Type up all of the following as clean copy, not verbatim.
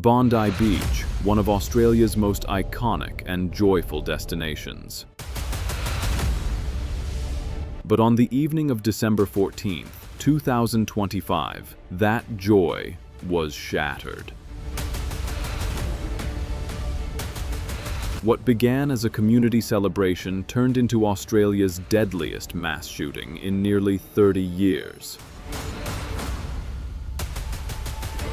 Bondi Beach, one of Australia's most iconic and joyful destinations. But on the evening of December 14th, 2025, that joy was shattered. What began as a community celebration turned into Australia's deadliest mass shooting in nearly 30 years.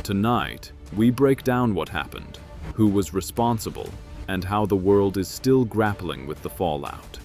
Tonight, we break down what happened, who was responsible, and how the world is still grappling with the fallout.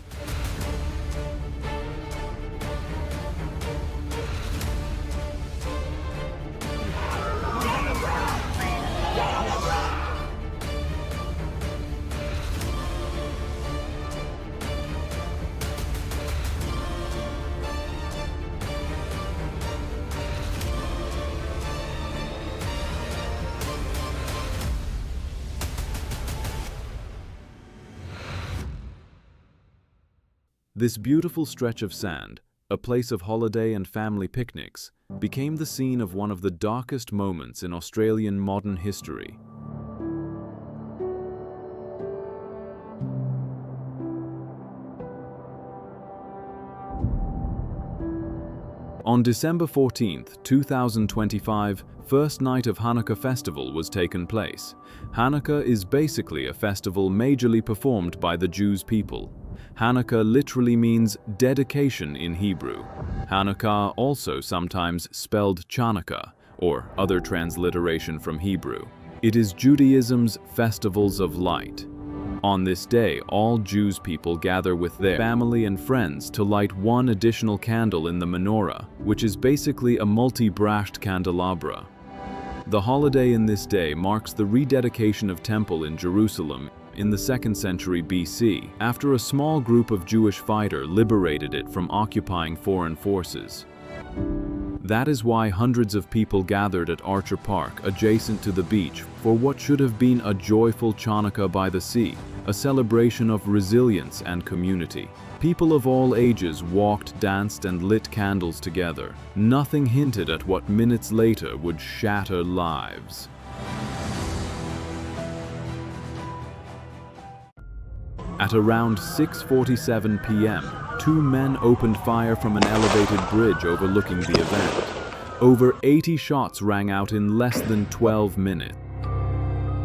This beautiful stretch of sand, a place of holiday and family picnics, became the scene of one of the darkest moments in Australian modern history. On December 14th, 2025, first night of Hanukkah festival was taken place. Hanukkah is basically a festival majorly performed by the Jews people. Hanukkah literally means dedication in Hebrew. Hanukkah also sometimes spelled Chanukah, or other transliteration from Hebrew. It is Judaism's festivals of light. On this day, all Jews people gather with their family and friends to light one additional candle in the menorah, which is basically a multi-brashed candelabra. The holiday in this day marks the rededication of Temple in Jerusalem in the 2nd century BC, after a small group of Jewish fighters liberated it from occupying foreign forces. That is why hundreds of people gathered at Archer Park, adjacent to the beach, for what should have been a joyful Chanukah by the sea, a celebration of resilience and community. People of all ages walked, danced, and lit candles together. Nothing hinted at what minutes later would shatter lives. At around 6:47 p.m., two men opened fire from an elevated bridge overlooking the event. Over 80 shots rang out in less than 12 minutes.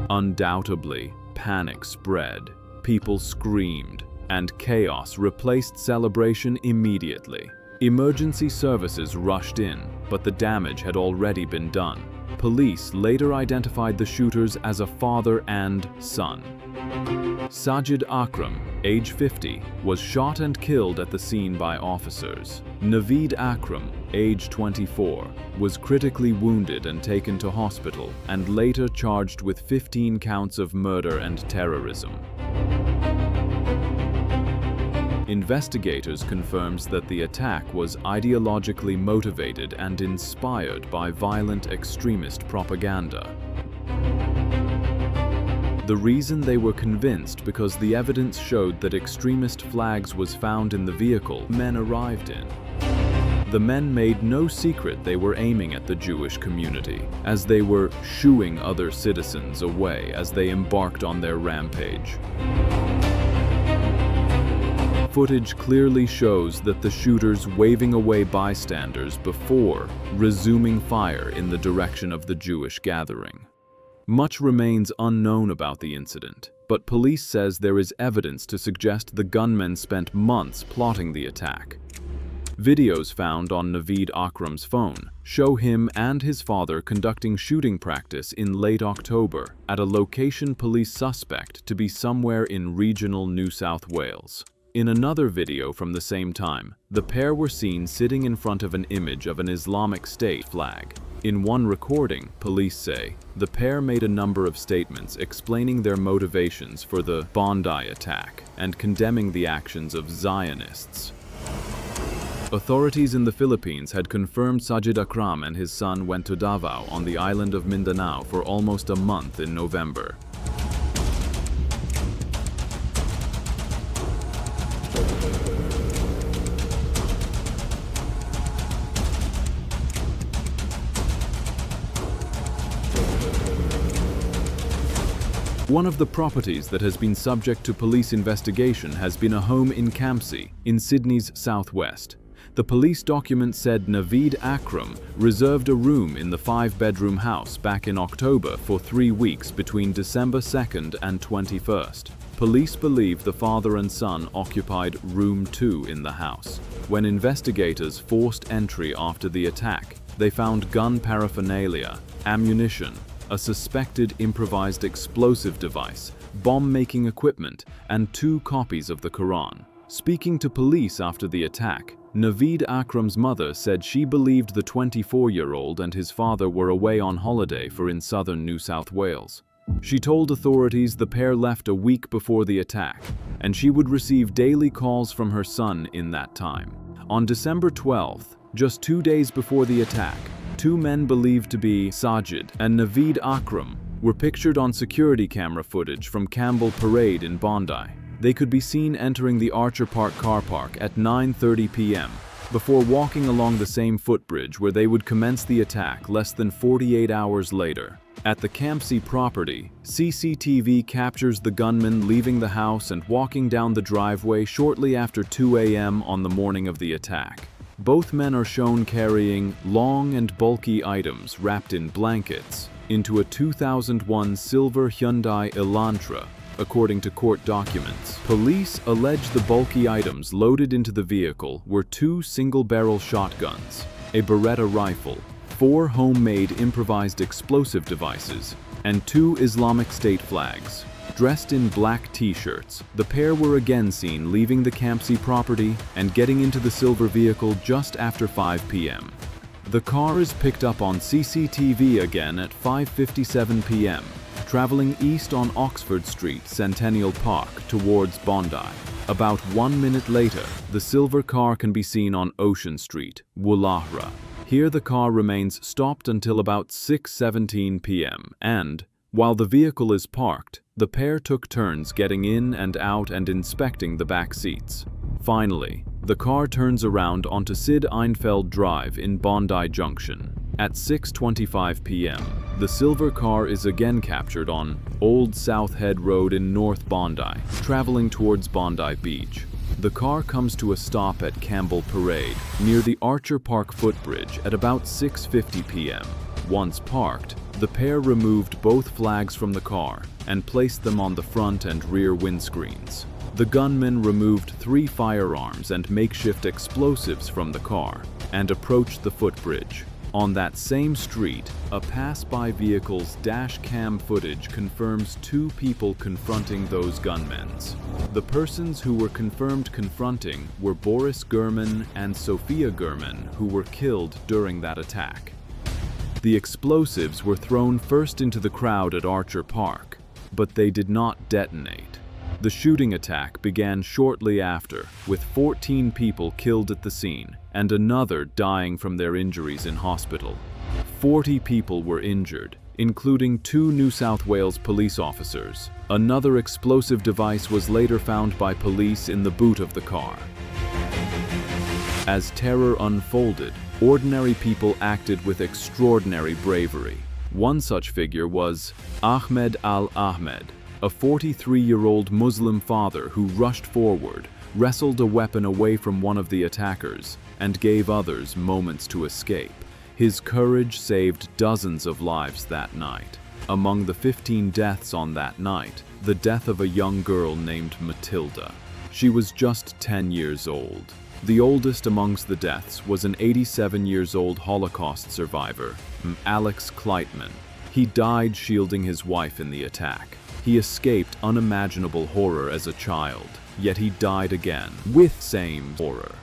Undoubtedly, panic spread. People screamed, and chaos replaced celebration immediately. Emergency services rushed in, but the damage had already been done. Police later identified the shooters as a father and son. Sajid Akram, age 50, was shot and killed at the scene by officers. Naveed Akram, age 24, was critically wounded and taken to hospital, and later charged with 15 counts of murder and terrorism. Investigators confirms that the attack was ideologically motivated and inspired by violent extremist propaganda. The reason they were convinced because the evidence showed that extremist flags was found in the vehicle men arrived in. The men made no secret they were aiming at the Jewish community, as they were shooing other citizens away as they embarked on their rampage. Footage clearly shows that the shooters waving away bystanders before resuming fire in the direction of the Jewish gathering. Much remains unknown about the incident, but police says there is evidence to suggest the gunmen spent months plotting the attack. Videos found on Naveed Akram's phone show him and his father conducting shooting practice in late October at a location police suspect to be somewhere in regional New South Wales. In another video from the same time, the pair were seen sitting in front of an image of an Islamic State flag. In one recording, police say, the pair made a number of statements explaining their motivations for the Bondi attack and condemning the actions of Zionists. Authorities in the Philippines had confirmed Sajid Akram and his son went to Davao on the island of Mindanao for almost a month in November. One of the properties that has been subject to police investigation has been a home in Campsie, in Sydney's southwest. The police document said Naveed Akram reserved a room in the 5-bedroom house back in October for 3 weeks between December 2nd and 21st. Police believe the father and son occupied room 2 in the house. When investigators forced entry after the attack, they found gun paraphernalia, ammunition, a suspected improvised explosive device, bomb-making equipment, and 2 copies of the Quran. Speaking to police after the attack, Naveed Akram's mother said she believed the 24-year-old and his father were away on holiday in southern New South Wales. She told authorities the pair left a week before the attack, and she would receive daily calls from her son in that time. On December 12th, just 2 days before the attack, 2 men believed to be Sajid and Naveed Akram were pictured on security camera footage from Campbell Parade in Bondi. They could be seen entering the Archer Park car park at 9:30 p.m. before walking along the same footbridge where they would commence the attack less than 48 hours later. At the Campsie property, CCTV captures the gunman leaving the house and walking down the driveway shortly after 2 a.m. on the morning of the attack. Both men are shown carrying long and bulky items wrapped in blankets into a 2001 silver Hyundai Elantra, according to court documents. Police allege the bulky items loaded into the vehicle were 2 single-barrel shotguns, a Beretta rifle, 4 homemade improvised explosive devices, and 2 Islamic State flags. Dressed in black t-shirts, the pair were again seen leaving the Campsie property and getting into the silver vehicle just after 5 p.m. The car is picked up on CCTV again at 5:57 p.m., traveling east on Oxford Street, Centennial Park, towards Bondi. About 1 minute later, the silver car can be seen on Ocean Street, Woollahra. Here the car remains stopped until about 6:17 p.m. and, while the vehicle is parked, the pair took turns getting in and out and inspecting the back seats. Finally, the car turns around onto Sid Einfeld Drive in Bondi Junction. At 6:25 p.m., the silver car is again captured on Old South Head Road in North Bondi, traveling towards Bondi Beach. The car comes to a stop at Campbell Parade, near the Archer Park footbridge at about 6:50 p.m. Once parked, the pair removed both flags from the car and placed them on the front and rear windscreens. The gunmen removed 3 firearms and makeshift explosives from the car and approached the footbridge. On that same street, a pass-by vehicle's dash cam footage confirms 2 people confronting those gunmen. The persons who were confirmed confronting were Boris Gurman and Sophia Gurman, who were killed during that attack. The explosives were thrown first into the crowd at Archer Park, but they did not detonate. The shooting attack began shortly after, with 14 people killed at the scene and another dying from their injuries in hospital. 40 people were injured, including 2 New South Wales police officers. Another explosive device was later found by police in the boot of the car. As terror unfolded, ordinary people acted with extraordinary bravery. One such figure was Ahmed Al-Ahmed, a 43-year-old Muslim father who rushed forward, wrestled a weapon away from one of the attackers, and gave others moments to escape. His courage saved dozens of lives that night. Among the 15 deaths on that night, the death of a young girl named Matilda. She was just 10 years old. The oldest amongst the deaths was an 87-year-old Holocaust survivor, Alex Kleitman. He died shielding his wife in the attack. He escaped unimaginable horror as a child, yet he died again, with same horror.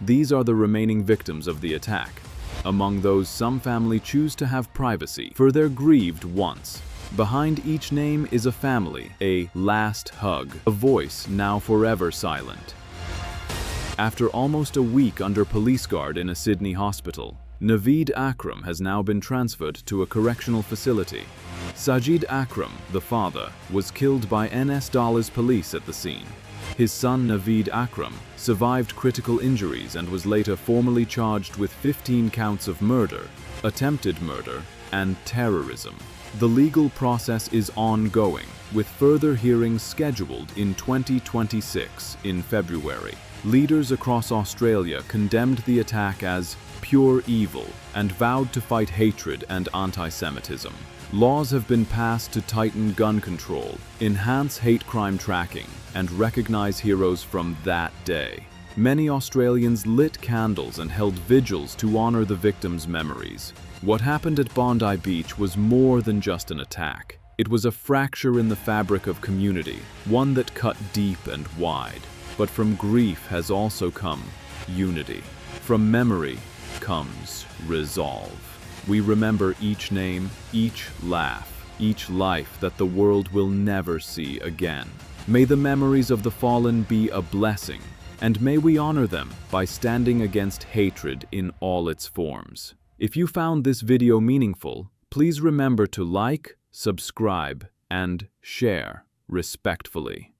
These are the remaining victims of the attack. Among those, some family choose to have privacy, for they're grieved once. Behind each name is a family, a last hug, a voice now forever silent. After almost a week under police guard in a Sydney hospital, Naveed Akram has now been transferred to a correctional facility. Sajid Akram, the father, was killed by NS Dallas police at the scene. His son Naveed Akram survived critical injuries and was later formally charged with 15 counts of murder, attempted murder, and terrorism. The legal process is ongoing, with further hearings scheduled in 2026 in February. Leaders across Australia condemned the attack as pure evil and vowed to fight hatred and anti-Semitism. Laws have been passed to tighten gun control, enhance hate crime tracking, and recognize heroes from that day. Many Australians lit candles and held vigils to honor the victims' memories. What happened at Bondi Beach was more than just an attack. It was a fracture in the fabric of community, one that cut deep and wide. But from grief has also come unity. From memory comes resolve. We remember each name, each laugh, each life that the world will never see again. May the memories of the fallen be a blessing, and may we honor them by standing against hatred in all its forms. If you found this video meaningful, please remember to like, subscribe, and share respectfully.